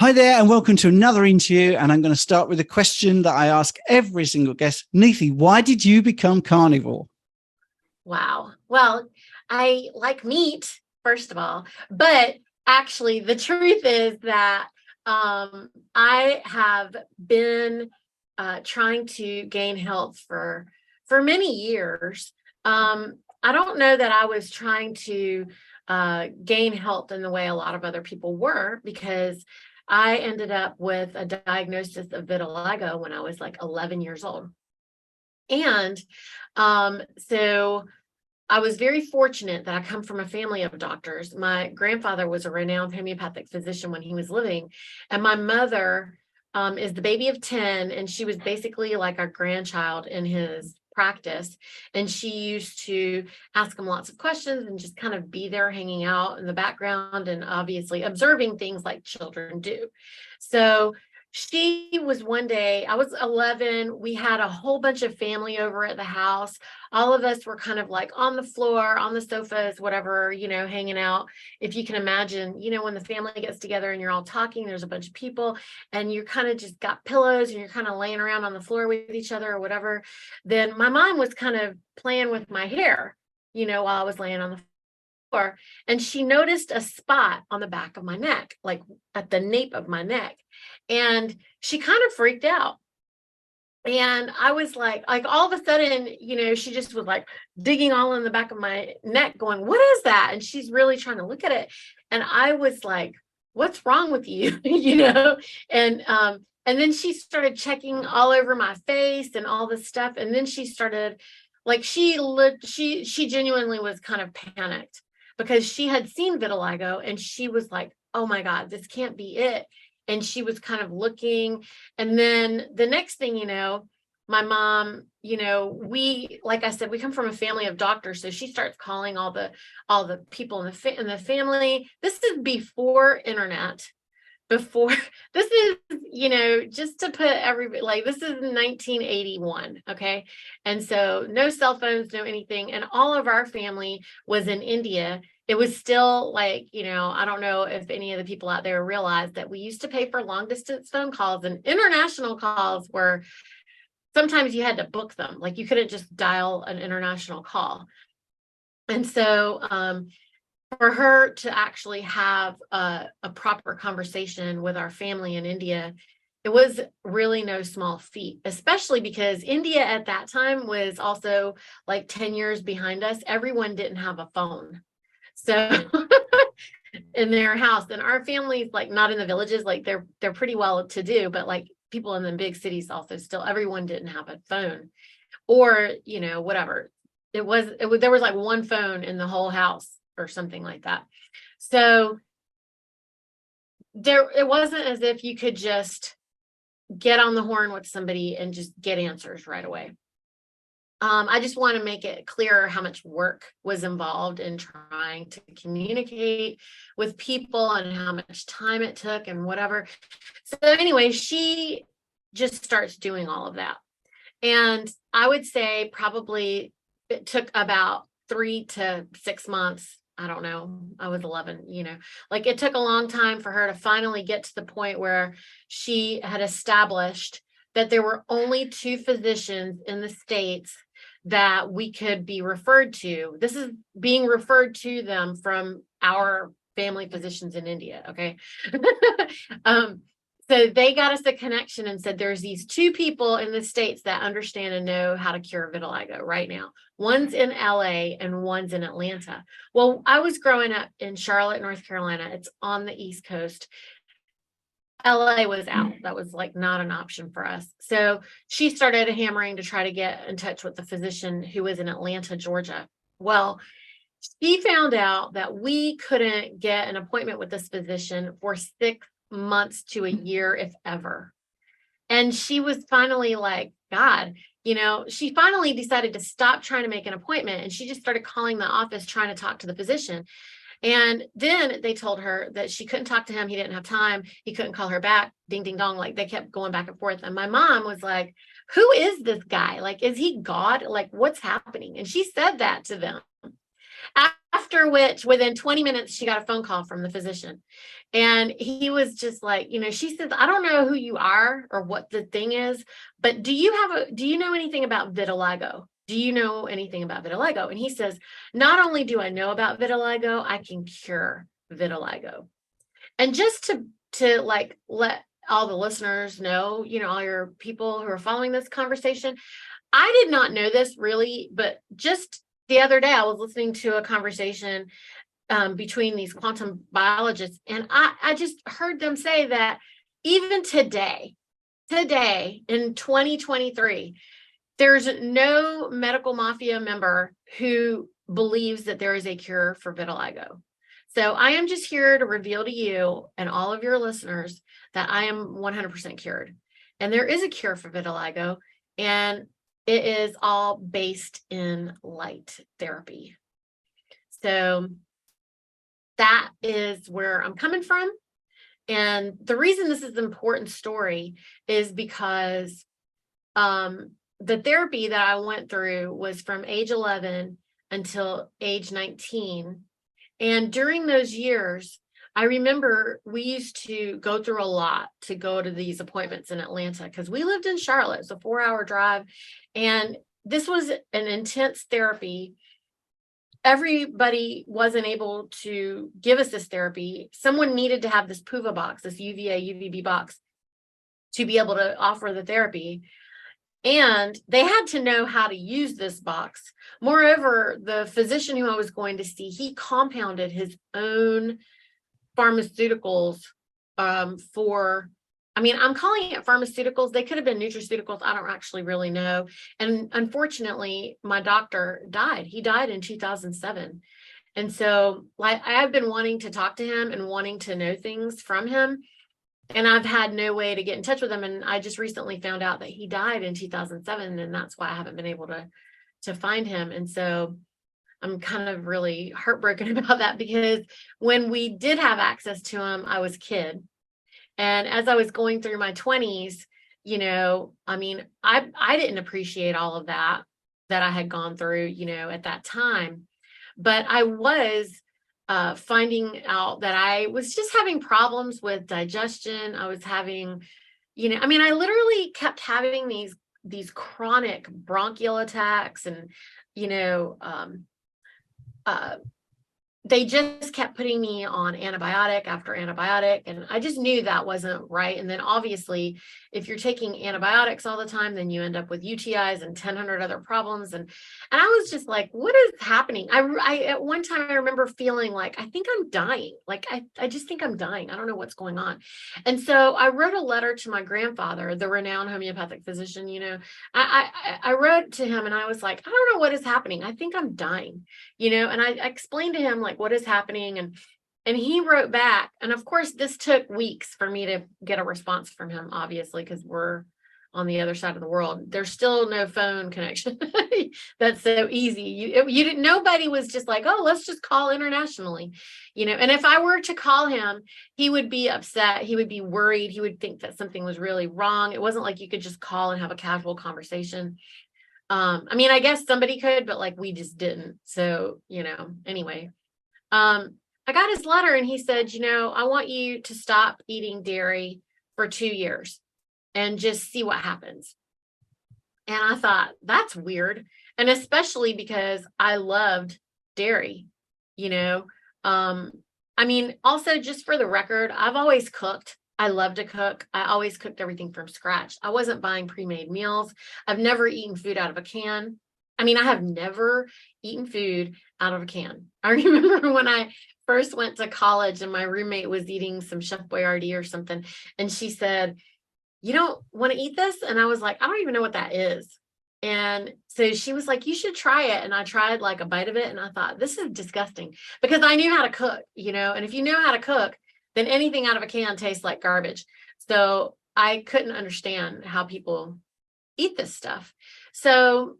Hi there, and welcome to another interview. And I'm going to start with a question that I ask every single guest. Niti, why did you become carnivore? Wow. Well, I like meat, first of all, but actually the truth is that I have been trying to gain health for many years. I don't know that I was trying to gain health in the way a lot of other people were, because I ended up with a diagnosis of vitiligo when I was like 11 years old. And so I was very fortunate that I come from a family of doctors. My grandfather was a renowned homeopathic physician when he was living, and my mother is the baby of 10, and she was basically like a grandchild in his practice. And she used to ask him lots of questions and just kind of be there hanging out in the background and obviously observing things like children do. So she was one day, I was 11. We had a whole bunch of family over at the house. All of us were kind of like on the floor, on the sofas, whatever, hanging out. If you can imagine, when the family gets together and you're all talking, there's a bunch of people and you kind of just got pillows and you're kind of laying around on the floor with each other or whatever. Then my mom was kind of playing with my hair, while I was laying on the floor. And she noticed a spot on the back of my neck, like at the nape of my neck. And she kind of freaked out. And I was like all of a sudden, she just was like digging all in the back of my neck going, what is that? And she's really trying to look at it. And I was like, what's wrong with you? And then she started checking all over my face and all this stuff. And then she started like, she genuinely was kind of panicked because she had seen vitiligo and she was like, oh my God, this can't be it. And she was kind of looking. And then the next thing, my mom, like I said, we come from a family of doctors. So she starts calling all the people in the family. This is before internet. This is, just to put everybody, like, this is 1981. Okay. And so no cell phones, no anything. And all of our family was in India. It was still like, I don't know if any of the people out there realize that we used to pay for long distance phone calls, and international calls were sometimes you had to book them. Like, you couldn't just dial an international call. And so, for her to actually have a proper conversation with our family in India, it was really no small feat, especially because India at that time was also like 10 years behind us. Everyone didn't have a phone. So in their house, and our families, like not in the villages, like they're pretty well to do, but like people in the big cities also still, everyone didn't have a phone or, whatever. There was like one phone in the whole house or something like that. So it wasn't as if you could just get on the horn with somebody and just get answers right away. I just want to make it clear how much work was involved in trying to communicate with people and how much time it took and whatever. So anyway, she just starts doing all of that. And I would say probably it took about 3 to 6 months. I don't know. I was 11, like it took a long time for her to finally get to the point where she had established that there were only 2 physicians in the States that we could be referred to. This is being referred to them from our family physicians in India. Okay. So they got us a connection and said, there's these 2 people in the States that understand and know how to cure vitiligo right now. One's in LA and one's in Atlanta. Well, I was growing up in Charlotte, North Carolina. It's on the East Coast. LA was out. That was like not an option for us. So she started hammering to try to get in touch with the physician who was in Atlanta, Georgia. Well, she found out that we couldn't get an appointment with this physician for 6 months to a year, if ever. And she was finally like, God, she finally decided to stop trying to make an appointment. And she just started calling the office, trying to talk to the physician. And then they told her that she couldn't talk to him. He didn't have time. He couldn't call her back. Ding, ding, dong. Like, they kept going back and forth. And my mom was like, who is this guy? Like, is he God? Like, what's happening? And she said that to them. After which, within 20 minutes, she got a phone call from the physician. And he was just like, she says, I don't know who you are or what the thing is, but do you know anything about vitiligo? Do you know anything about vitiligo? And he says, not only do I know about vitiligo, I can cure vitiligo. And just to like let all the listeners know, all your people who are following this conversation, I did not know this really, but just the other day I was listening to a conversation between these quantum biologists, and I just heard them say that even today in 2023, there's no medical mafia member who believes that there is a cure for vitiligo. So I am just here to reveal to you and all of your listeners that I am 100% cured. And there is a cure for vitiligo, and it is all based in light therapy. So that is where I'm coming from. And the reason this is an important story is because the therapy that I went through was from age 11 until age 19. And during those years, I remember we used to go through a lot to go to these appointments in Atlanta because we lived in Charlotte. It's a 4-hour drive. And this was an intense therapy. Everybody wasn't able to give us this therapy. Someone needed to have this PUVA box, this UVA, UVB box, to be able to offer the therapy. And they had to know how to use this box. Moreover, the physician who I was going to see, he compounded his own pharmaceuticals I'm calling it pharmaceuticals. They could have been nutraceuticals. I don't actually really know. And unfortunately, my doctor died. He died in 2007. And so I have been wanting to talk to him and wanting to know things from him. And I've had no way to get in touch with him. And I just recently found out that he died in 2007. And that's why I haven't been able to find him. And so I'm kind of really heartbroken about that, because when we did have access to him, I was a kid. And as I was going through my 20s, I didn't appreciate all of that I had gone through, at that time. But I was finding out that I was just having problems with digestion. I was having, I literally kept having these chronic bronchial attacks, and, they just kept putting me on antibiotic after antibiotic, and I just knew that wasn't right. And then obviously, if you're taking antibiotics all the time, then you end up with UTIs and 1,000 other problems. And I was just like, what is happening? I at one time I remember feeling like, I think I'm dying. Like, I just think I'm dying. I don't know what's going on. And so I wrote a letter to my grandfather, the renowned homeopathic physician. I wrote to him and I was like, I don't know what is happening. I think I'm dying, and I explained to him like what is happening. And he wrote back. And of course, this took weeks for me to get a response from him, obviously, because we're on the other side of the world. There's still no phone connection. That's so easy. You didn't, nobody was just like, oh, let's just call internationally, and if I were to call him, he would be upset. He would be worried. He would think that something was really wrong. It wasn't like you could just call and have a casual conversation. I guess somebody could, but like we just didn't. So, anyway, I got his letter and he said, I want you to stop eating dairy for 2 years and just see what happens. And I thought, that's weird. And especially because I loved dairy, also just for the record, I've always cooked. I love to cook. I always cooked everything from scratch. I wasn't buying pre-made meals. I've never eaten food out of a can. I have never eaten food out of a can. I remember when I first went to college and my roommate was eating some Chef Boyardee or something. And she said, you don't want to eat this? And I was like, I don't even know what that is. And so she was like, you should try it. And I tried like a bite of it. And I thought, this is disgusting, because I knew how to cook, and if you know how to cook, then anything out of a can tastes like garbage. So I couldn't understand how people eat this stuff. So,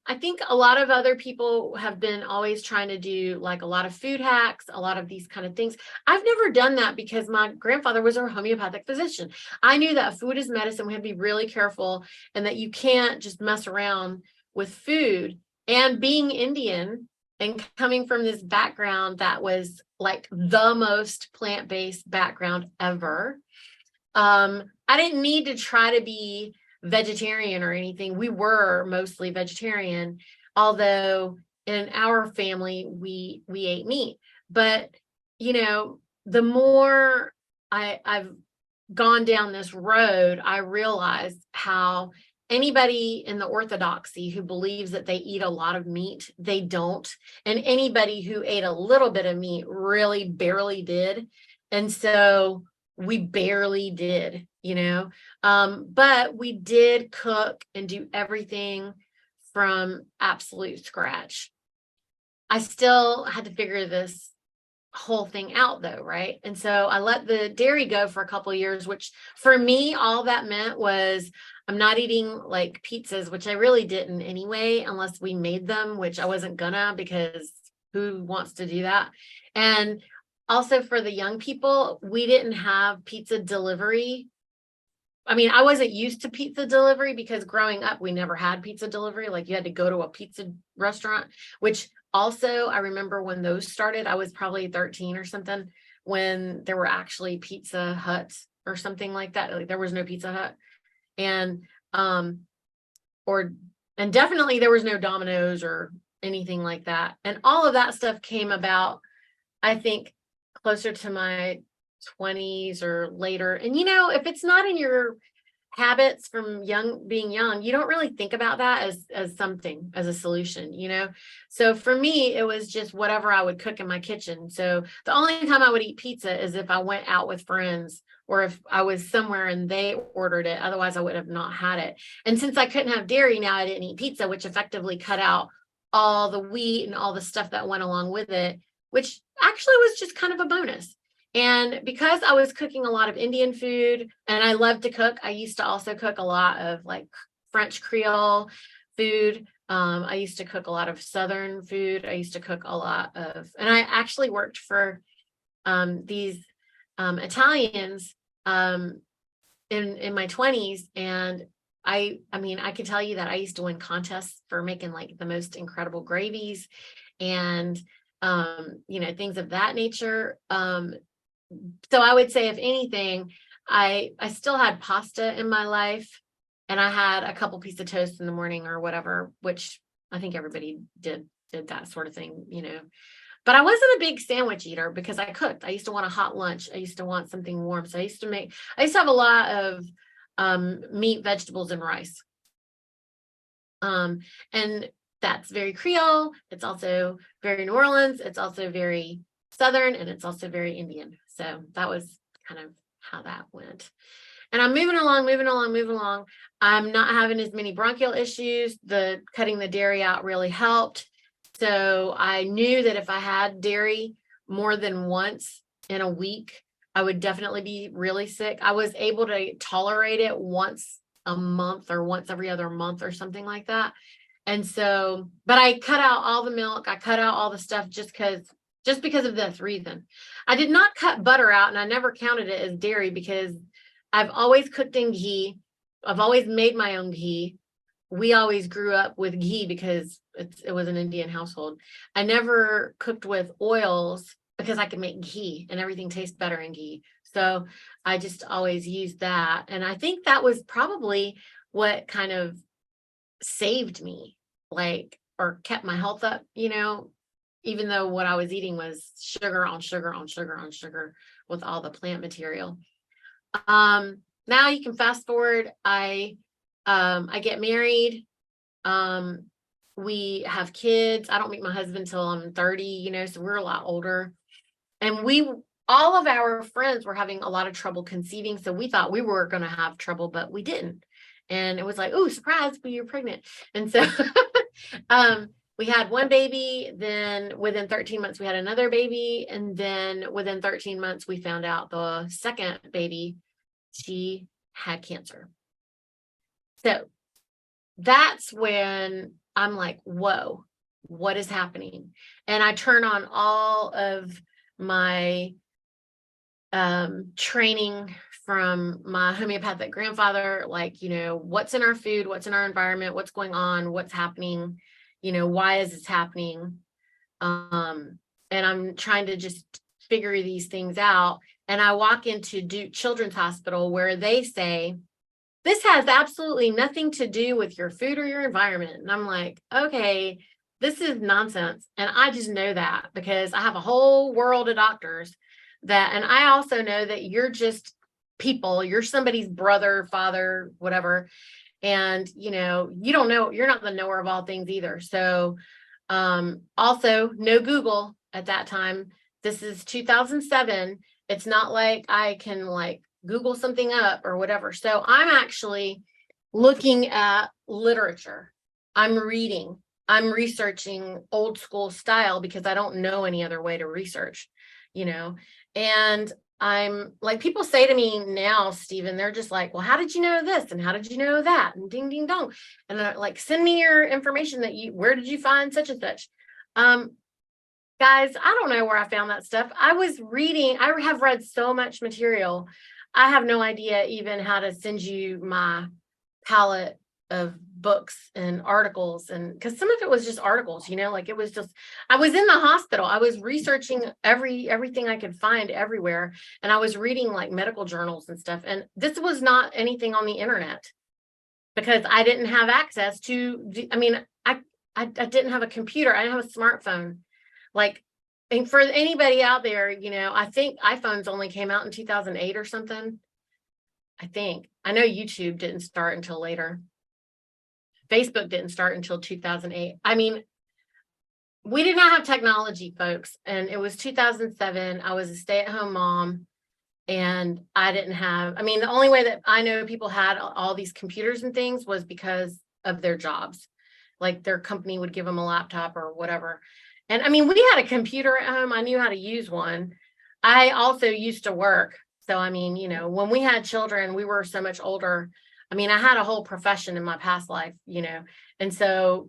I think a lot of other people have been always trying to do like a lot of food hacks, a lot of these kind of things. I've never done that because my grandfather was a homeopathic physician. I knew that food is medicine. We have to be really careful, and that you can't just mess around with food. And being Indian, And coming from this background that was like the most plant-based background ever, I didn't need to try to be vegetarian or anything. We were mostly vegetarian, although in our family we ate meat. But the more I've gone down this road, I realized how anybody in the orthodoxy who believes that they eat a lot of meat, they don't. And anybody who ate a little bit of meat really barely did. And so we barely did, but we did cook and do everything from absolute scratch. I still had to figure this whole thing out though, right? And so I let the dairy go for a couple of years, which for me, all that meant was I'm not eating like pizzas, which I really didn't anyway, unless we made them, which I wasn't gonna, because who wants to do that? And also for the young people, we didn't have pizza delivery. I mean, I wasn't used to pizza delivery because growing up, we never had pizza delivery. Like you had to go to a pizza restaurant, which also, I remember when those started, I was probably 13 or something, when there were actually Pizza Huts or something like that. Like there was no Pizza Hut. And definitely there was no Domino's or anything like that. And all of that stuff came about, I think, closer to my 20s or later. And if it's not in your habits from being young, you don't really think about that as something, as a solution, So for me, it was just whatever I would cook in my kitchen. So the only time I would eat pizza is if I went out with friends or if I was somewhere and they ordered it. Otherwise, I would have not had it. And since I couldn't have dairy, now I didn't eat pizza, which effectively cut out all the wheat and all the stuff that went along with it, which actually was just kind of a bonus. And because I was cooking a lot of Indian food and I love to cook, I used to also cook a lot of like French Creole food. I used to cook a lot of Southern food. I used to cook a lot of, and I actually worked for these Italians in my 20s. And I mean, I can tell you that I used to win contests for making like the most incredible gravies and, things of that nature. So I would say, if anything, I still had pasta in my life, and I had a couple pieces of toast in the morning or whatever, which I think everybody did that sort of thing, But I wasn't a big sandwich eater because I cooked. I used to want a hot lunch. I used to want something warm. So I used to have a lot of meat, vegetables, and rice. And that's very Creole. It's also very New Orleans. It's also very Southern, and it's also very Indian. So that was kind of how that went. And I'm moving along. I'm not having as many bronchial issues. The cutting the dairy out really helped. So I knew that if I had dairy more than once in a week, I would definitely be really sick. I was able to tolerate it once a month or once every other month or something like that. And so, but I cut out all the milk. I cut out all the stuff just because of this reason. I did not cut butter out, and I never counted it as dairy because I've always cooked in ghee. I've always made my own ghee. We always grew up with ghee because it was an Indian household. I never cooked with oils because I could make ghee and everything tastes better in ghee. So I just always used that. And I think that was probably what kind of saved me, or kept my health up, even though what I was eating was sugar on sugar on sugar on sugar with all the plant material. Now you can fast forward. I get married. We have kids. I don't meet my husband until I'm 30, so we're a lot older. And all of our friends were having a lot of trouble conceiving. So we thought we were going to have trouble, but we didn't. And it was like, oh, surprise, but you're pregnant. And so we had one baby, then within 13 months, we had another baby. And then within 13 months, we found out the second baby, she had cancer. So that's when I'm like, whoa, what is happening? And I turn on all of my training from my homeopathic grandfather, what's in our food, what's in our environment, what's going on, what's happening, why is this happening? And I'm trying to just figure these things out. And I walk into Children's Hospital where they say, this has absolutely nothing to do with your food or your environment. And I'm like, okay, this is nonsense. And I just know that because I have a whole world of doctors and I also know that you're just people, you're somebody's brother, father, whatever. And, you don't know, you're not the knower of all things either. So, also no Google at that time. This is 2007. It's not like I can Google something up or whatever. So I'm actually looking at literature. I'm reading, I'm researching old school style because I don't know any other way to research, and I'm like, people say to me now, Stephen, they're just like, well, how did you know this? And how did you know that? And ding, ding, dong. And they're like, send me your information where did you find such and such? Guys, I don't know where I found that stuff. I have read so much material. I have no idea even how to send you my palette of books and articles, and because some of it was just articles, it was just, I was in the hospital, I was researching everything I could find everywhere, and I was reading medical journals and stuff, and this was not anything on the internet because I didn't have access to, I didn't have a computer, I didn't have a smartphone. And for anybody out there, I think iPhones only came out in 2008 or something. I know YouTube didn't start until later. Facebook didn't start until 2008. We did not have technology, folks. And it was 2007. I was a stay-at-home mom, and I didn't have, the only way that I know people had all these computers and things was because of their jobs. Their company would give them a laptop or whatever. And we had a computer at home. I knew how to use one. I also used to work. So, when we had children, we were so much older. I had a whole profession in my past life, and so,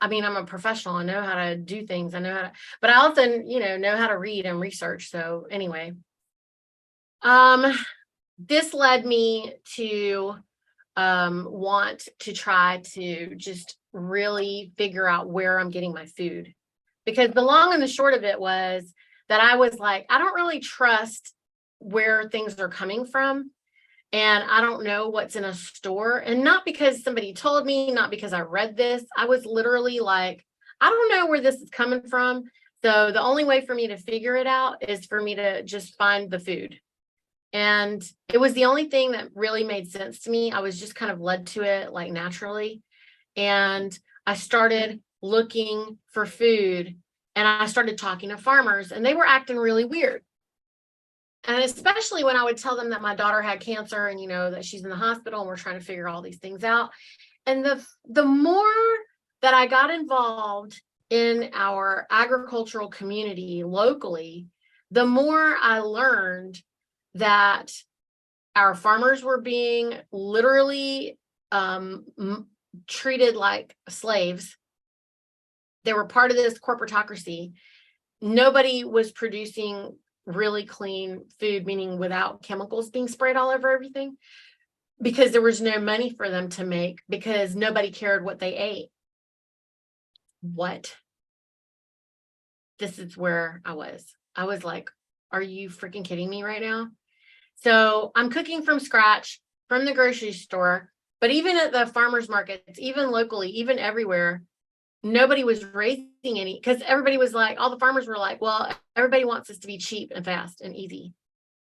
I'm a professional. I know how to do things. I know how to, but I also, know how to read and research. So anyway, this led me to want to try to just really figure out where I'm getting my food. Because the long and the short of it was that I was like, I don't really trust where things are coming from. And I don't know what's in a store. And not because somebody told me, not because I read this. I was literally like, I don't know where this is coming from. So the only way for me to figure it out is for me to just find the food. And it was the only thing that really made sense to me. I was just kind of led to it naturally. And I started looking for food, and I started talking to farmers, and they were acting really weird. And especially when I would tell them that my daughter had cancer and, that she's in the hospital and we're trying to figure all these things out. And the more that I got involved in our agricultural community locally, the more I learned that our farmers were being literally treated like slaves. They were part of this corporatocracy. Nobody was producing really clean food, meaning without chemicals being sprayed all over everything, because there was no money for them to make, because nobody cared what they ate. What? This is where I was. I was like, are you freaking kidding me right now? So I'm cooking from scratch from the grocery store, but even at the farmers markets, even locally, even everywhere, nobody was raising any, because everybody was like, all the farmers were like, well, everybody wants this to be cheap and fast and easy.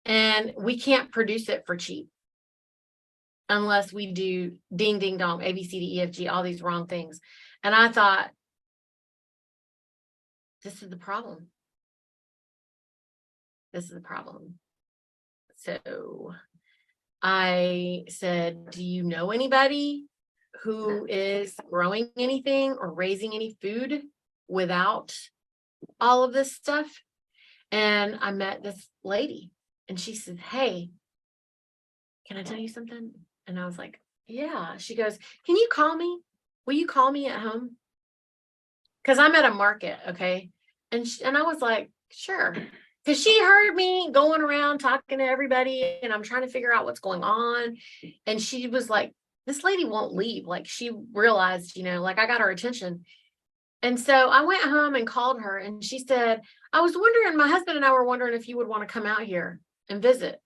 And we can't produce it for cheap unless we do ding, ding, dong, A, B, C, D, E, F, G, all these wrong things. And I thought, this is the problem. This is the problem. So I said, do you know anybody who is growing anything or raising any food without all of this stuff? And I met this lady, and she said, hey, can I tell you something? And I was like, yeah. She goes, can you call me? Will you call me at home? Because I'm at a market, okay? And I was like, sure. Because she heard me going around talking to everybody, and I'm trying to figure out what's going on. And she was like, this lady won't leave. Like, she realized, I got her attention. And so I went home and called her, and she said, I was wondering, my husband and I were wondering if you would want to come out here and visit.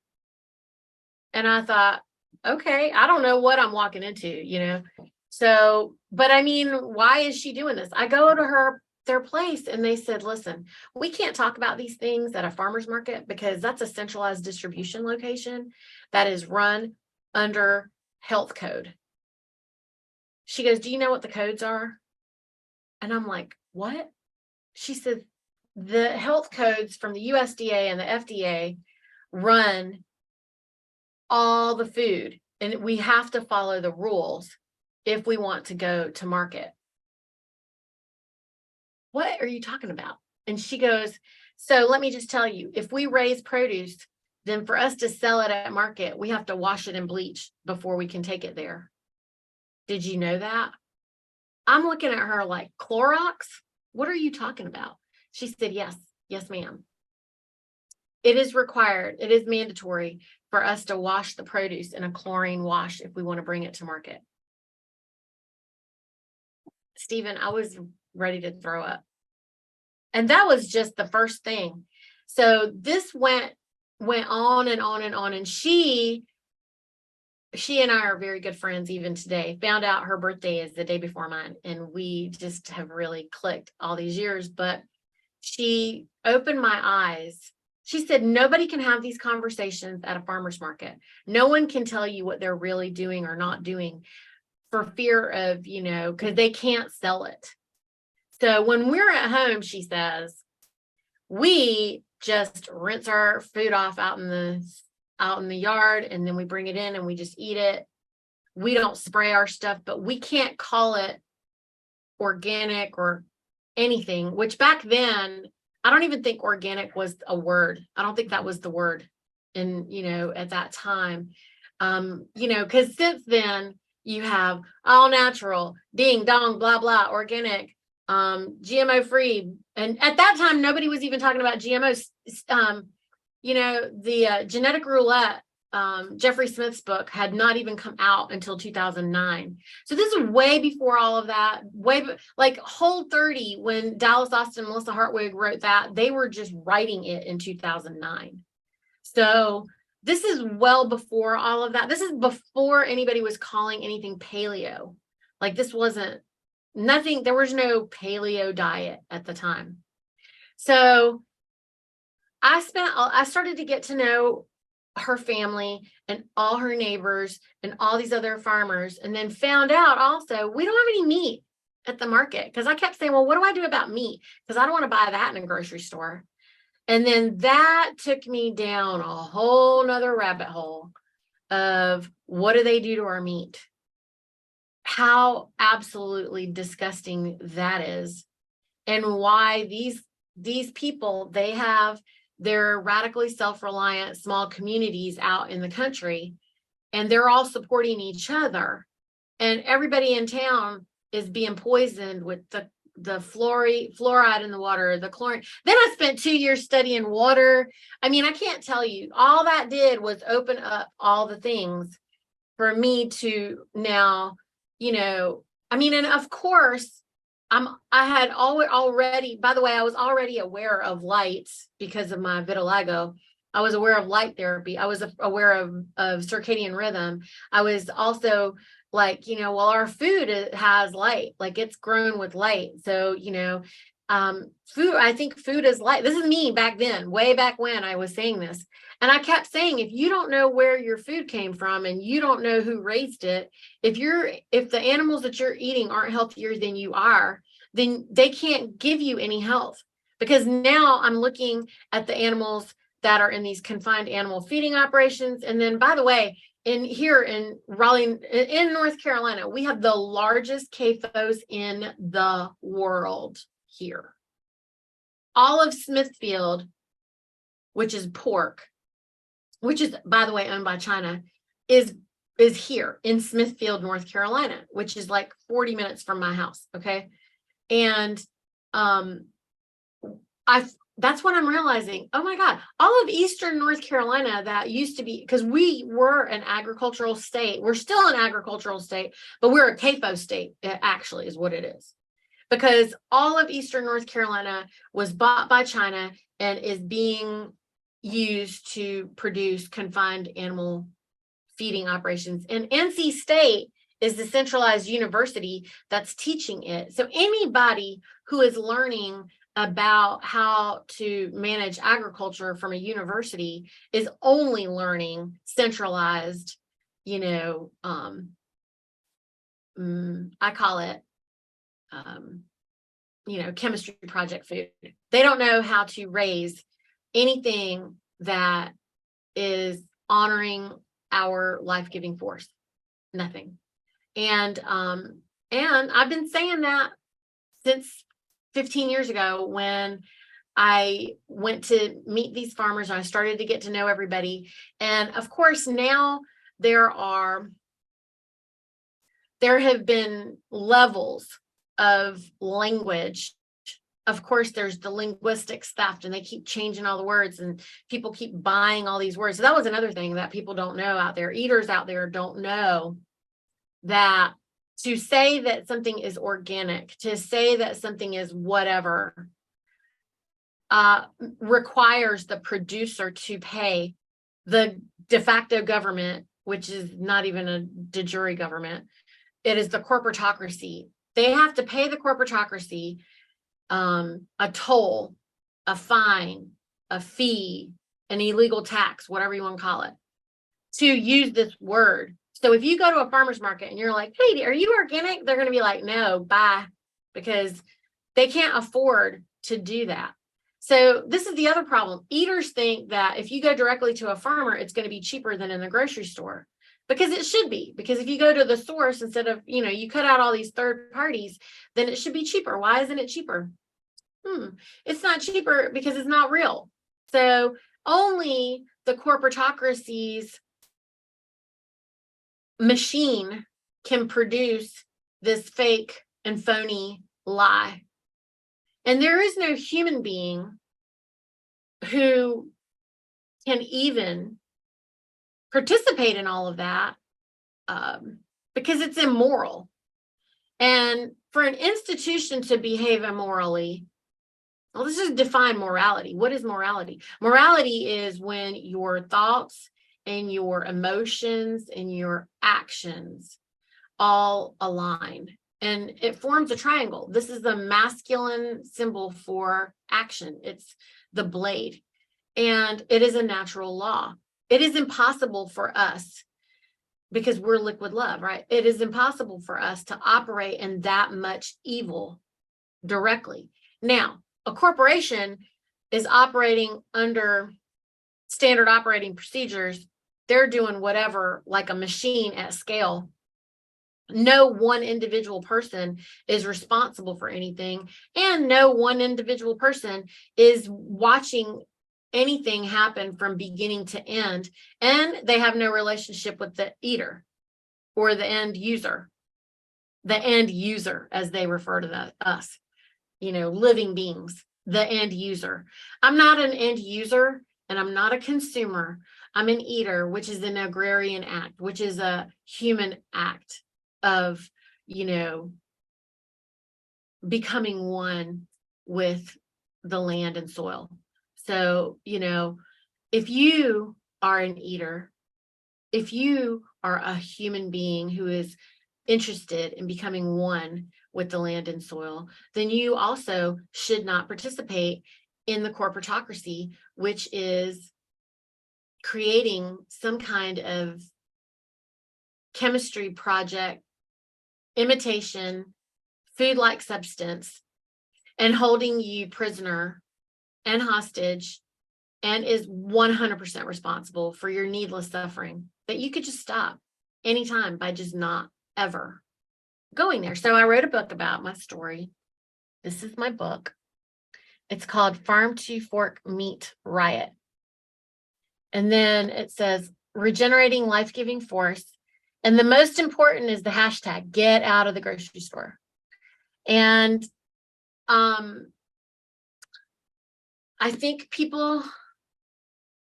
And I thought, okay, I don't know what I'm walking into. So, but I mean, why is she doing this? I go to their place, and they said, listen, we can't talk about these things at a farmer's market because that's a centralized distribution location that is run under health code. She goes, do you know what the codes are? And I'm like, what? She said, the health codes from the USDA and the FDA run all the food, and we have to follow the rules if we want to go to market. What are you talking about? And she goes, so let me just tell you, if we raise produce, then for us to sell it at market, we have to wash it in bleach before we can take it there. Did you know that? I'm looking at her like, Clorox? What are you talking about? She said, yes, ma'am. It is required. It is mandatory for us to wash the produce in a chlorine wash if we want to bring it to market. Stephen, I was ready to throw up. And that was just the first thing. So this went on and on and on. And she and I are very good friends even today. Found out her birthday is the day before mine, and we just have really clicked all these years. But she opened my eyes. She said, nobody can have these conversations at a farmer's market. No one can tell you what they're really doing or not doing for fear of, because they can't sell it. So when we're at home, she says, we just rinse our food off out in the yard, and then we bring it in and we just eat it. We don't spray our stuff, but we can't call it organic or anything, which back then, I don't even think organic was a word. I don't think that was the word at that time. Because since then you have all natural, ding dong, blah, blah, organic, GMO free. And at that time, nobody was even talking about GMOs. The genetic roulette, Jeffrey Smith's book, had not even come out until 2009. So this is way before all of that, like Whole 30, when Dallas Austin and Melissa Hartwig wrote that, they were just writing it in 2009. So this is well before all of that. This is before anybody was calling anything paleo. Like this wasn't nothing. There was no paleo diet at the time. So I started to get to know her family and all her neighbors and all these other farmers, and then found out also we don't have any meat at the market, because I kept saying, well, what do I do about meat? Because I don't want to buy that in a grocery store. And then that took me down a whole nother rabbit hole of what do they do to our meat? How absolutely disgusting that is. And why these people, they're radically self-reliant small communities out in the country, and they're all supporting each other. And everybody in town is being poisoned with the fluoride in the water, the chlorine. Then I spent 2 years studying water. I mean, I can't tell you. All that did was open up all the things for me to now, and of course, I had already, by the way, I was already aware of light because of my vitiligo. I was aware of light therapy. I was aware of circadian rhythm. I was also like, our food has light, like it's grown with light. So, food, I think food is light. This is me back then, way back when I was saying this. And I kept saying, if you don't know where your food came from and you don't know who raised it, if the animals that you're eating aren't healthier than you are, then they can't give you any health. Because now I'm looking at the animals that are in these confined animal feeding operations. And then, by the way, in Raleigh, in North Carolina, we have the largest CAFOs in the world here. All of Smithfield, which is pork, which is, by the way, owned by China, is here in Smithfield, North Carolina, which is like 40 minutes from my house. Okay. And that's what I'm realizing. Oh my God, all of Eastern North Carolina that used to be, because we were an agricultural state. We're still an agricultural state, but we're a CAFO state, actually, is what it is. because all of Eastern North Carolina was bought by China and is being used to produce confined animal feeding operations. And NC State is the centralized university that's teaching it. So anybody who is learning about how to manage agriculture from a university is only learning centralized, I call it, chemistry project food. They don't know how to raise anything that is honoring our life-giving force. Nothing. And I've been saying that since 15 years ago when I went to meet these farmers and I started to get to know everybody. And of course, now there have been levels of language. Of course, there's the linguistics theft, and they keep changing all the words, and people keep buying all these words. So that was another thing that people don't know out there. Eaters out there don't know that to say that something is organic, to say that something is whatever, requires the producer to pay the de facto government, which is not even a de jure government. It is the corporatocracy. They have to pay the corporatocracy a toll, a fine, a fee, an illegal tax, whatever you want to call it, to use this word. So if you go to a farmer's market and you're like, hey, are you organic? They're going to be like, no, bye, because they can't afford to do that. So this is the other problem. Eaters think that if you go directly to a farmer, it's going to be cheaper than in the grocery store, because it should be. Because if you go to the source instead of, you cut out all these third parties, then it should be cheaper. Why isn't it cheaper? It's not cheaper because it's not real. So only the corporatocracy's machine can produce this fake and phony lie. And there is no human being who can even participate in all of that because it's immoral. And for an institution to behave immorally, well, let's just define morality. What is morality? Morality is when your thoughts and your emotions and your actions all align, and it forms a triangle. This is the masculine symbol for action. It's the blade, and it is a natural law. It is impossible for us, because we're liquid love, right? It is impossible for us to operate in that much evil directly. Now, a corporation is operating under standard operating procedures. They're doing whatever, like a machine at scale. No one individual person is responsible for anything, and no one individual person is watching anything happen from beginning to end, and they have no relationship with the eater or the end user, as they refer to us, living beings, the end user. I'm not an end user, and I'm not a consumer. I'm an eater, which is an agrarian act, which is a human act of, becoming one with the land and soil. So, if you are an eater, if you are a human being who is interested in becoming one with the land and soil, then you also should not participate in the corporatocracy, which is creating some kind of chemistry project, imitation, food-like substance, and holding you prisoner and hostage, and is 100% responsible for your needless suffering that you could just stop anytime by just not ever going there. So I wrote a book about my story. This is my book. It's called Farm to Fork Meat Riot. And then it says regenerating life-giving force. And the most important is the hashtag, get out of the grocery store. And I think people,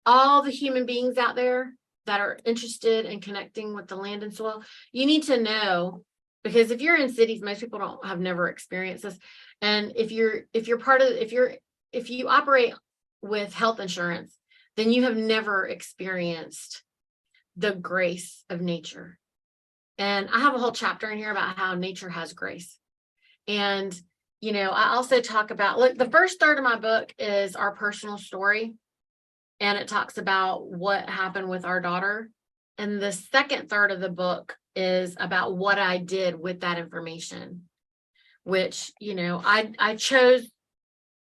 all the human beings out there that are interested in connecting with the land and soil, you need to know Because if you're in cities, most people have never experienced this. And if you operate with health insurance, then you have never experienced the grace of nature. And I have a whole chapter in here about how nature has grace. And, I also talk about, look, the first third of my book is our personal story. And it talks about what happened with our daughter. And the second third of the book is about what I did with that information, which, I chose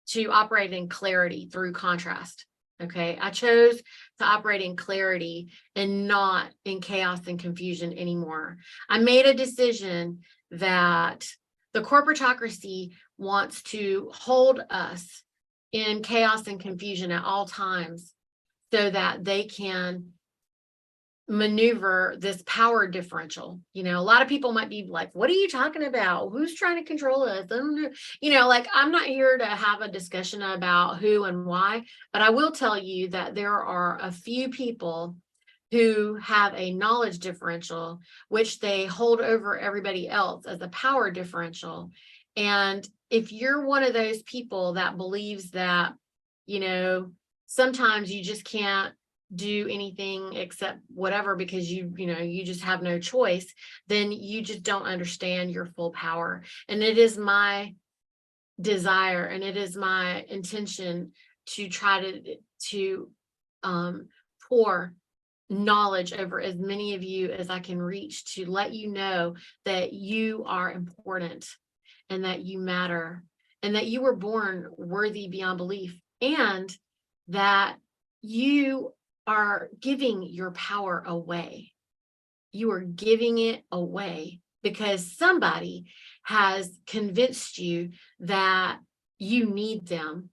to operate in clarity through contrast. Okay. I chose to operate in clarity and not in chaos and confusion anymore. I made a decision that the corporatocracy wants to hold us in chaos and confusion at all times so that they can maneuver this power differential. A lot of people might be like, what are you talking about? Who's trying to control us? I'm not here to have a discussion about who and why, but I will tell you that there are a few people who have a knowledge differential, which they hold over everybody else as a power differential. And if you're one of those people that believes that, sometimes you just can't do anything except whatever because you just have no choice, then you just don't understand your full power. And it is my desire and it is my intention to try to pour knowledge over as many of you as I can reach, to let you know that you are important and that you matter and that you were born worthy beyond belief, and that you are giving your power away. You are giving it away because somebody has convinced you that you need them.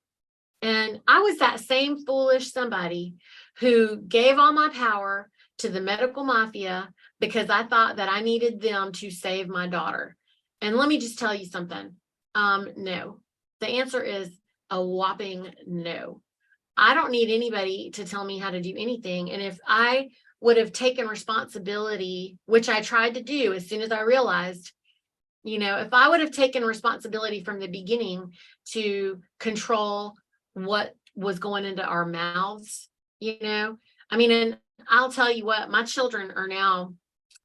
And I was that same foolish somebody who gave all my power to the medical mafia because I thought that I needed them to save my daughter. And let me just tell you something. No, the answer is a whopping no. I don't need anybody to tell me how to do anything. And if I would have taken responsibility, which I tried to do as soon as I realized, if I would have taken responsibility from the beginning to control what was going into our mouths, and I'll tell you what, my children are now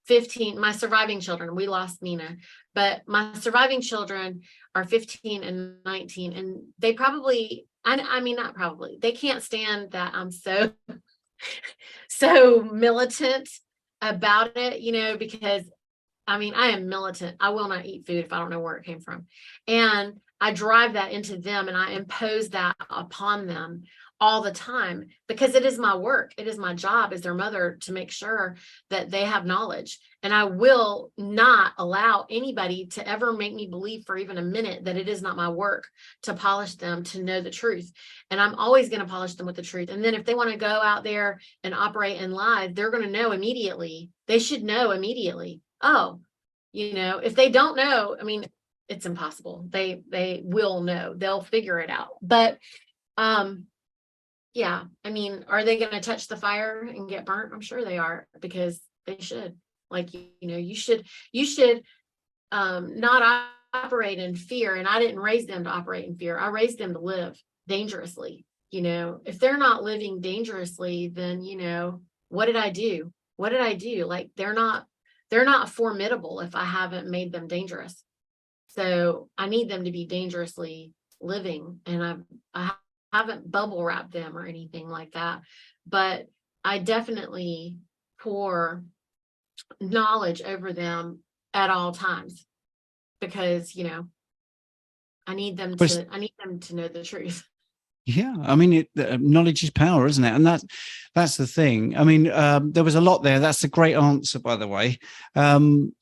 15, my surviving children, we lost Nina, but my surviving children are 15 and 19, and they probably, not probably, they can't stand that I'm so militant about it, because I am militant. I will not eat food if I don't know where it came from. And I drive that into them and I impose that upon them all the time because it is my work. It is my job as their mother to make sure that they have knowledge. And I will not allow anybody to ever make me believe for even a minute that it is not my work to polish them to know the truth. And I'm always going to polish them with the truth. And then if they want to go out there and operate in lies, they're going to know immediately. They should know immediately. Oh, if they don't know, it's impossible. They will know. They'll figure it out. But yeah, are they going to touch the fire and get burnt? I'm sure they are, because they should. You should not operate in fear. And I didn't raise them to operate in fear. I raised them to live dangerously. If they're not living dangerously, then, what did I do? What did I do? They're not formidable if I haven't made them dangerous. So I need them to be dangerously living. And I haven't bubble wrapped them or anything like that, but I definitely pour knowledge over them at all times because, I need them to know the truth. Yeah, knowledge is power, isn't it? And that's the thing. There was a lot there. That's a great answer, by the way. And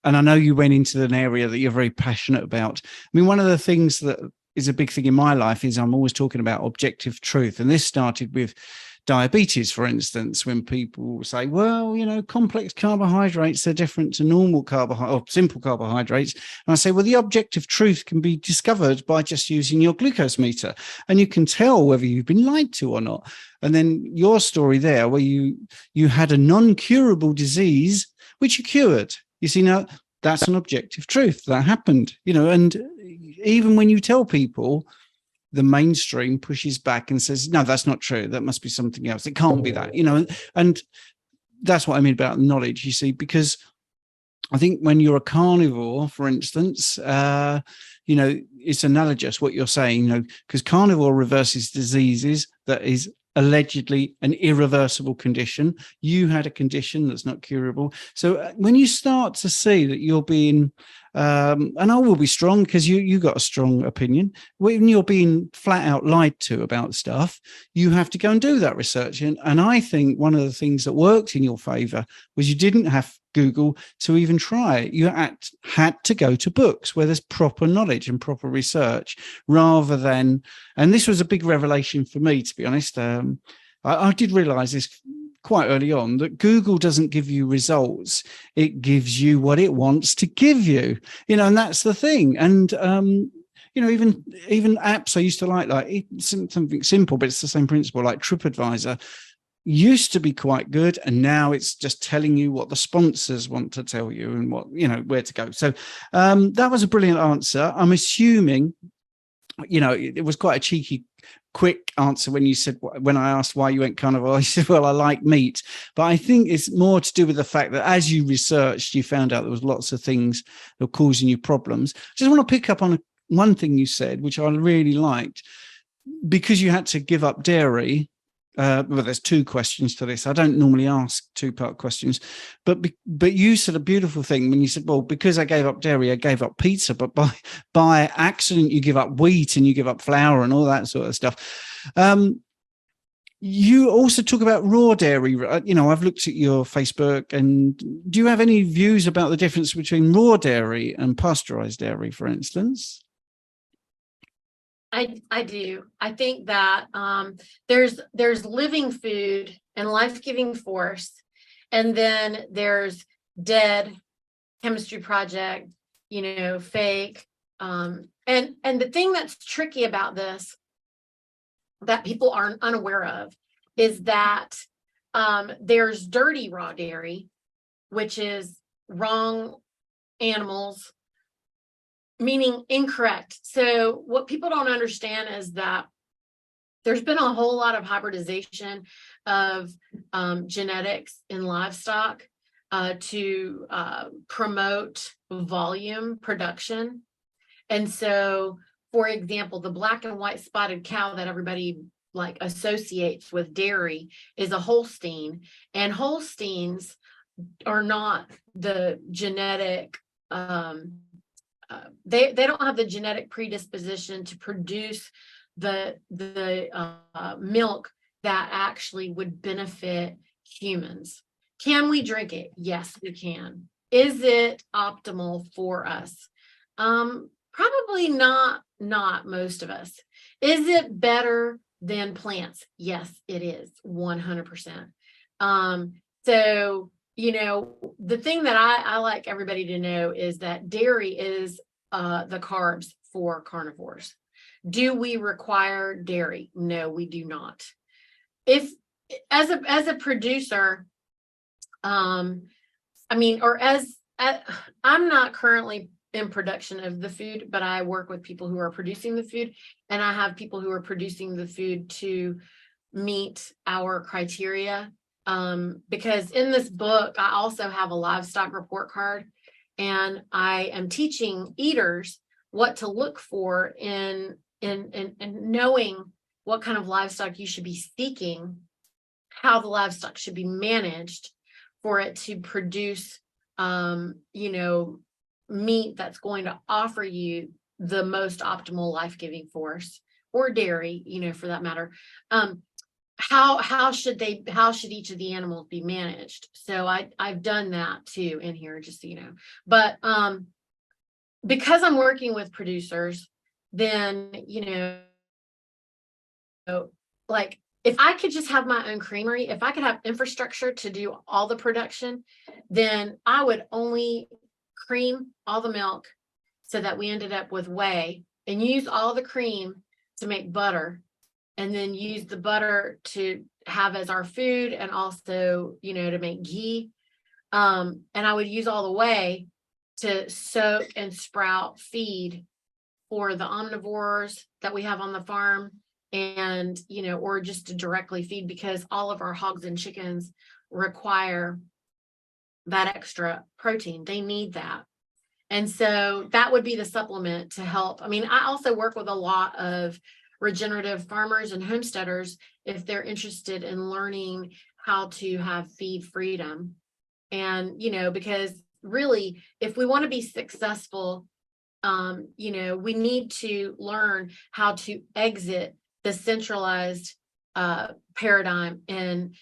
I know you went into an area that you're very passionate about. One of the things that is a big thing in my life is I'm always talking about objective truth. And this started with diabetes, for instance, when people say, well, complex carbohydrates are different to normal carbohydrates or simple carbohydrates. And I say, well, the objective truth can be discovered by just using your glucose meter, and you can tell whether you've been lied to or not. And then your story there, where you had a non-curable disease, which you cured. You see, now that's an objective truth that happened, and even when you tell people, the mainstream pushes back and says, no, that's not true. That must be something else. It can't be that, and that's what I mean about knowledge, you see, because I think when you're a carnivore, for instance, it's analogous what you're saying, because carnivore reverses diseases that is allegedly an irreversible condition. You had a condition that's not curable. So when you start to see that you're being, and I will be strong because you got a strong opinion, when you're being flat out lied to about stuff, you have to go and do that research. And I think one of the things that worked in your favor was you didn't have Google to even try it. You had to go to books where there's proper knowledge and proper research, rather than, and this was a big revelation for me, to be honest. I did realize this quite early on, that Google doesn't give you results. It gives you what it wants to give you, and that's the thing. And, even apps I used to like something simple, but it's the same principle, like TripAdvisor used to be quite good, and now it's just telling you what the sponsors want to tell you and what, where to go. So that was a brilliant answer. I'm assuming, it was quite a cheeky, quick answer when you said, when I asked why you went carnivore, you said, well, I like meat. But I think it's more to do with the fact that as you researched, you found out there was lots of things that were causing you problems. Just want to pick up on one thing you said, which I really liked, because you had to give up dairy. Well, there's two questions to this. I don't normally ask two-part questions, but you said a beautiful thing when you said, well, because I gave up dairy, I gave up pizza, but by accident, you give up wheat and you give up flour and all that sort of stuff. You also talk about raw dairy. I've looked at your Facebook, and do you have any views about the difference between raw dairy and pasteurized dairy, for instance? I do. I think that there's living food and life-giving force, and then there's dead chemistry project, fake. And the thing that's tricky about this that people aren't unaware of is that there's dirty raw dairy, which is wrong animals, meaning incorrect. So what people don't understand is that there's been a whole lot of hybridization of genetics in livestock to promote volume production. And so, for example, the black and white spotted cow that everybody associates with dairy is a Holstein, and Holsteins are not the genetic they don't have the genetic predisposition to produce the milk that actually would benefit humans. Can we drink it? Yes, we can. Is it optimal for us? Probably not most of us. Is it better than plants? Yes, it is 100%. So the thing that I like everybody to know is that dairy is the carbs for carnivores. Do we require dairy? No, we do not. If as a producer, I'm not currently in production of the food, but I work with people who are producing the food, and I have people who are producing the food to meet our criteria. Because in this book, I also have a livestock report card, and I am teaching eaters what to look for in knowing what kind of livestock you should be seeking, how the livestock should be managed for it to produce, meat that's going to offer you the most optimal life-giving force, or dairy, for that matter. How should each of the animals be managed? So I've done that too in here, just so you know. But because I'm working with producers, then if I could just have my own creamery, if I could have infrastructure to do all the production, then I would only cream all the milk so that we ended up with whey, and use all the cream to make butter, and then use the butter to have as our food, and also, to make ghee. And I would use all the whey to soak and sprout feed for the omnivores that we have on the farm, and, or just to directly feed, because all of our hogs and chickens require that extra protein. They need that. And so that would be the supplement to help. I mean, I also work with a lot of regenerative farmers and homesteaders if they're interested in learning how to have feed freedom. And, because really, if we want to be successful, we need to learn how to exit the centralized paradigm and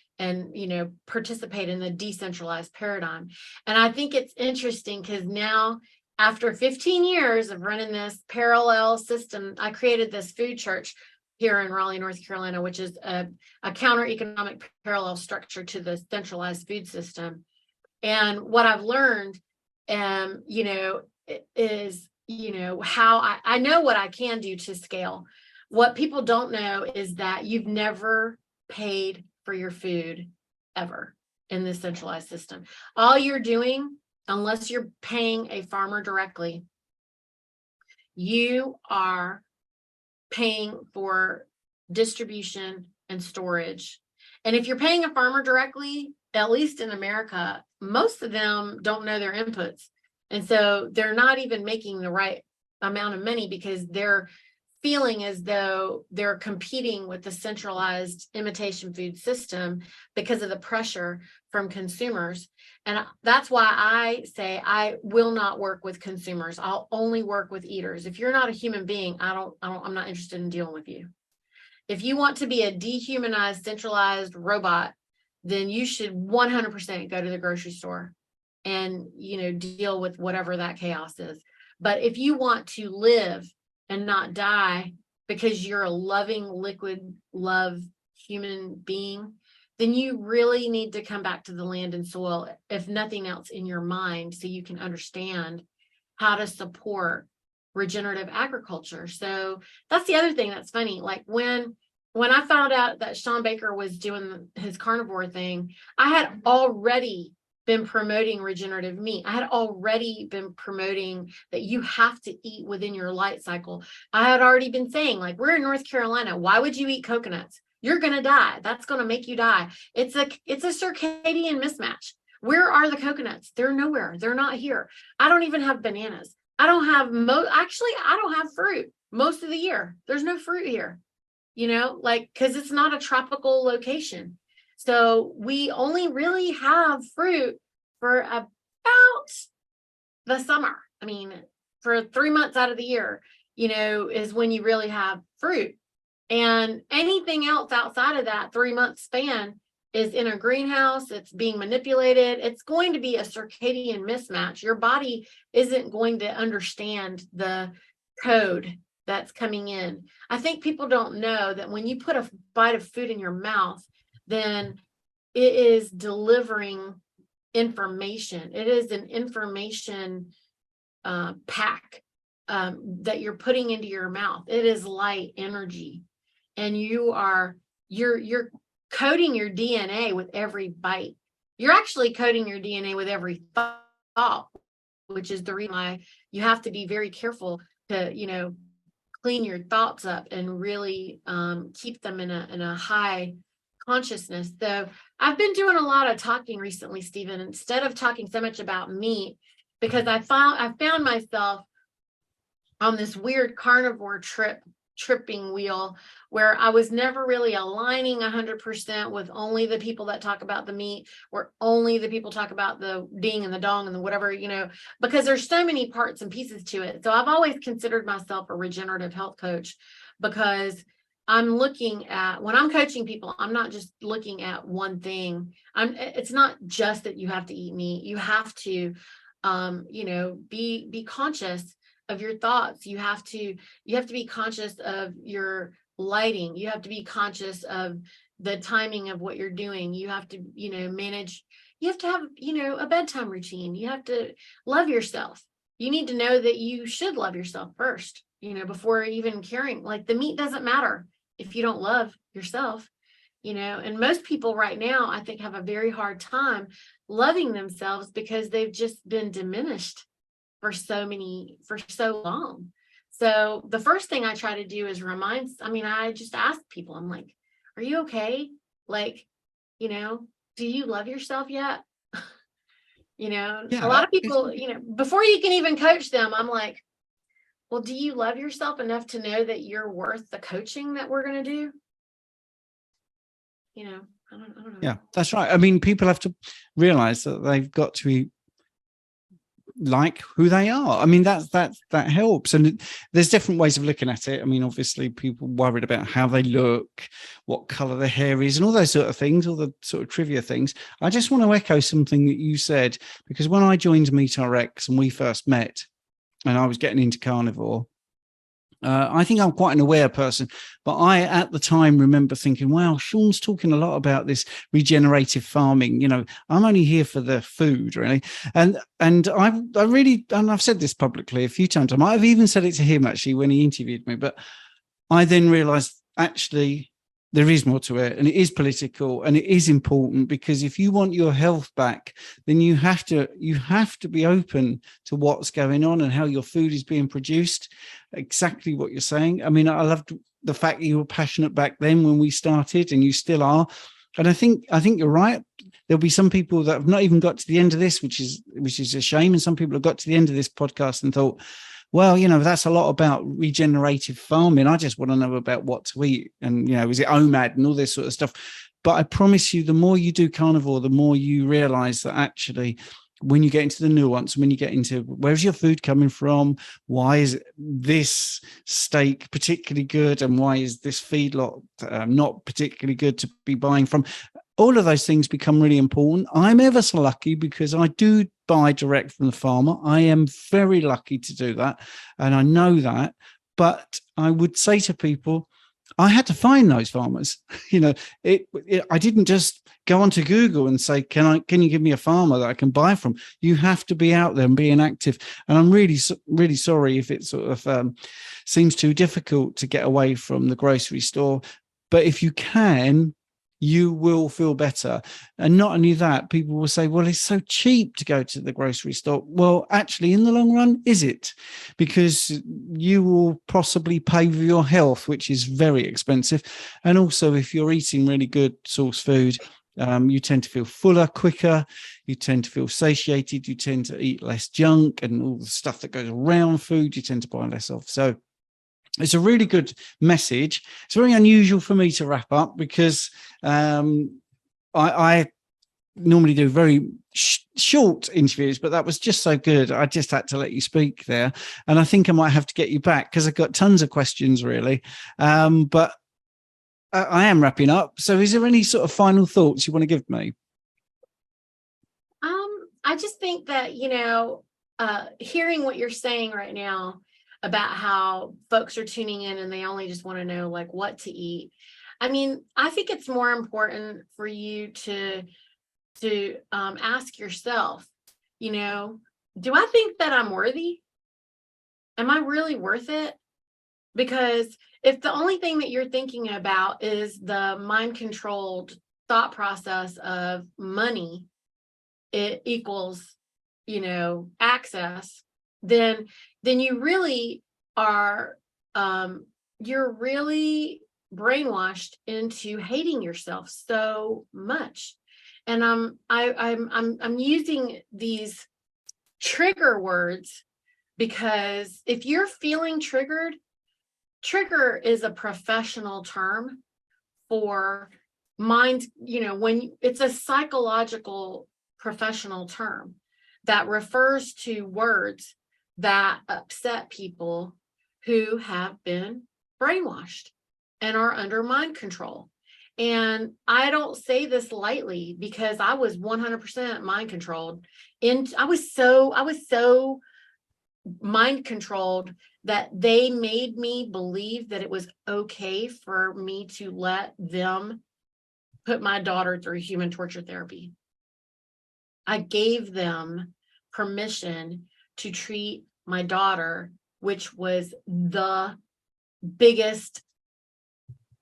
participate in the decentralized paradigm. And I think it's interesting because now, after 15 years of running this parallel system, I created this food church here in Raleigh, North Carolina, which is a counter-economic parallel structure to the centralized food system. And what I've learned, is, how I know what I can do to scale. What people don't know is that you've never paid for your food ever in this centralized system. All you're doing, unless you're paying a farmer directly, you are paying for distribution and storage. And if you're paying a farmer directly, at least in America, most of them don't know their inputs. And so they're not even making the right amount of money because they're feeling as though they're competing with the centralized imitation food system because of the pressure from consumers. And that's why I say I will not work with consumers. I'll only work with eaters. If you're not a human being, I'm not interested in dealing with you. If you want to be a dehumanized, centralized robot, then you should 100% go to the grocery store and, deal with whatever that chaos is. But if you want to live and not die because you're a loving, liquid love human being, then you really need to come back to the land and soil, if nothing else in your mind, so you can understand how to support regenerative agriculture. So that's the other thing that's funny. Like when I found out that Sean Baker was doing his carnivore thing, I had already been promoting regenerative meat. I had already been promoting that you have to eat within your light cycle. I had already been saying, like, we're in North Carolina. Why would you eat coconuts? You're going to die. That's going to make you die. It's a circadian mismatch. Where are the coconuts? They're nowhere. They're not here. I don't even have bananas. I don't have I don't have fruit most of the year. There's no fruit here, because it's not a tropical location. So we only really have fruit for about the summer. I mean, for 3 months out of the year, is when you really have fruit. And anything else outside of that 3-month span is in a greenhouse. It's being manipulated. It's going to be a circadian mismatch. Your body isn't going to understand the code that's coming in. I think people don't know that when you put a bite of food in your mouth, then it is delivering information. It is an information pack that you're putting into your mouth. It is light energy, and you're coding your DNA with every bite. You're actually coding your DNA with every thought, which is the reason why you have to be very careful to clean your thoughts up and really keep them in a high consciousness. So I've been doing a lot of talking recently, Stephen, instead of talking so much about meat, because I found myself on this weird carnivore tripping wheel where I was never really aligning 100% with only the people that talk about the meat, or only the people talk about the ding and the dong and the whatever, because there's so many parts and pieces to it. So I've always considered myself a regenerative health coach, because I'm looking at, when I'm coaching people, I'm not just looking at one thing. It's not just that you have to eat meat. You have to, be conscious of your thoughts. You have to be conscious of your lighting. You have to be conscious of the timing of what you're doing. You have to, manage. You have to have, a bedtime routine. You have to love yourself. You need to know that you should love yourself first, before even caring. Like, the meat doesn't matter if you don't love yourself, and most people right now, I think, have a very hard time loving themselves because they've just been diminished for so long. So the first thing I try to do is I just ask people, I'm like, are you okay? Like, do you love yourself yet? A lot of people, before you can even coach them, I'm like, well, do you love yourself enough to know that you're worth the coaching that we're going to do? I don't know. Yeah, that's right. I mean, people have to realize that they've got to be like who they are. I mean, that helps. And there's different ways of looking at it. I mean, obviously people worried about how they look, what color their hair is, and all those sort of things, all the sort of trivia things. I just want to echo something that you said, because when I joined MeatRx and we first met and I was getting into carnivore, I think I'm quite an aware person, but I, at the time, remember thinking, wow, Sean's talking a lot about this regenerative farming. I'm only here for the food, really. And I really, and I've said this publicly a few times, I might have even said it to him, actually, when he interviewed me, but I then realized, actually, there is more to it, and it is political, and it is important, because if you want your health back, then you have to be open to what's going on and how your food is being produced. Exactly what you're saying. I mean, I loved the fact that you were passionate back then when we started, and you still are. And I think you're right. There'll be some people that have not even got to the end of this, which is a shame. And some people have got to the end of this podcast and thought, well, that's a lot about regenerative farming. I just want to know about what to eat. And, is it OMAD and all this sort of stuff. But I promise you, the more you do carnivore, the more you realize that actually, when you get into the nuance, when you get into where's your food coming from, why is this steak particularly good, and why is this feedlot not particularly good to be buying from, all of those things become really important. I'm ever so lucky because I do buy direct from the farmer. I am very lucky to do that, and I know that. But I would say to people, I had to find those farmers. I didn't just go onto Google and say, can you give me a farmer that I can buy from? You have to be out there and being active. And I'm really, really sorry if it sort of seems too difficult to get away from the grocery store. But if you can, you will feel better. And not only that, people will say, well, it's so cheap to go to the grocery store. Well, actually, in the long run, is it? Because you will possibly pay for your health, which is very expensive. And also, if you're eating really good source food, you tend to feel fuller quicker. You tend to feel satiated. You tend to eat less junk and all the stuff that goes around food. You tend to buy less of. So it's a really good message. It's very unusual for me to wrap up because I normally do very short interviews, but that was just so good. I just had to let you speak there. And I think I might have to get you back because I've got tons of questions, really. But I am wrapping up. So is there any sort of final thoughts you want to give me? I just think that, hearing what you're saying right now about how folks are tuning in and they only just want to know like what to eat. I mean, I think it's more important for you to ask yourself, do I think that I'm worthy? Am I really worth it? Because if the only thing that you're thinking about is the mind-controlled thought process of money, it equals, access, then you really are, you're really brainwashed into hating yourself so much. And I'm using these trigger words because if you're feeling triggered, trigger is a professional term for mind, when it's a psychological professional term that refers to words that upset people who have been brainwashed and are under mind control. And I don't say this lightly because I was 100% mind controlled. I was so mind controlled that they made me believe that it was okay for me to let them put my daughter through human torture therapy. I gave them permission to treat my daughter, which was the biggest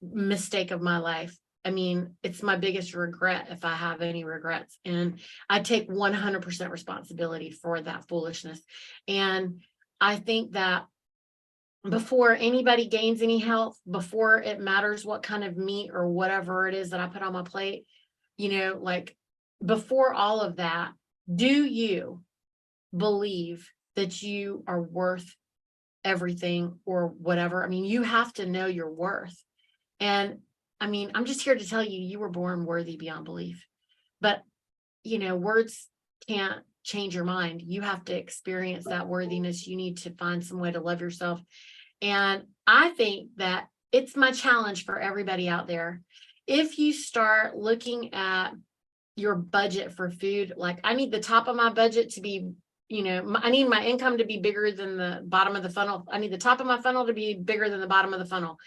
mistake of my life I mean, it's my biggest regret if I have any regrets. And I take 100% responsibility for that foolishness. And I think that before anybody gains any health, before it matters what kind of meat or whatever it is that I put on my plate, like before all of that, do you believe that you are worth everything or whatever? I mean, you have to know your worth. And I mean, I'm just here to tell you, you were born worthy beyond belief. But, words can't change your mind. You have to experience that worthiness. You need to find some way to love yourself. And I think that it's my challenge for everybody out there. If you start looking at your budget for food, like I need the top of my budget to be, I need my income to be bigger than the bottom of the funnel. I need the top of my funnel to be bigger than the bottom of the funnel.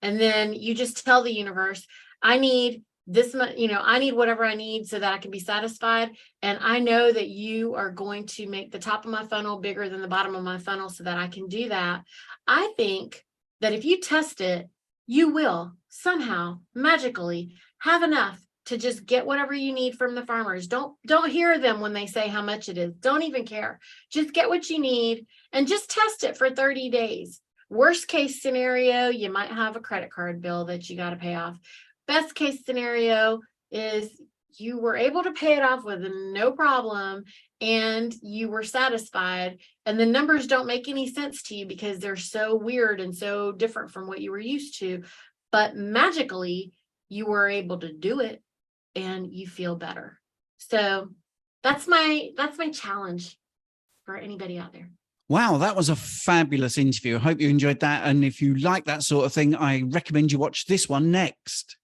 And then you just tell the universe, I need this much, I need whatever I need so that I can be satisfied. And I know that you are going to make the top of my funnel bigger than the bottom of my funnel so that I can do that. I think that if you test it, you will somehow magically have enough to just get whatever you need from the farmers. Don't hear them when they say how much it is. Don't even care. Just get what you need and just test it for 30 days. Worst case scenario, you might have a credit card bill that you got to pay off. Best case scenario is you were able to pay it off with no problem and you were satisfied, and the numbers don't make any sense to you because they're so weird and so different from what you were used to, but magically you were able to do it and you feel better. So that's my challenge for anybody out there. Wow, that was a fabulous interview. I hope you enjoyed that. And if you like that sort of thing, I recommend you watch this one next.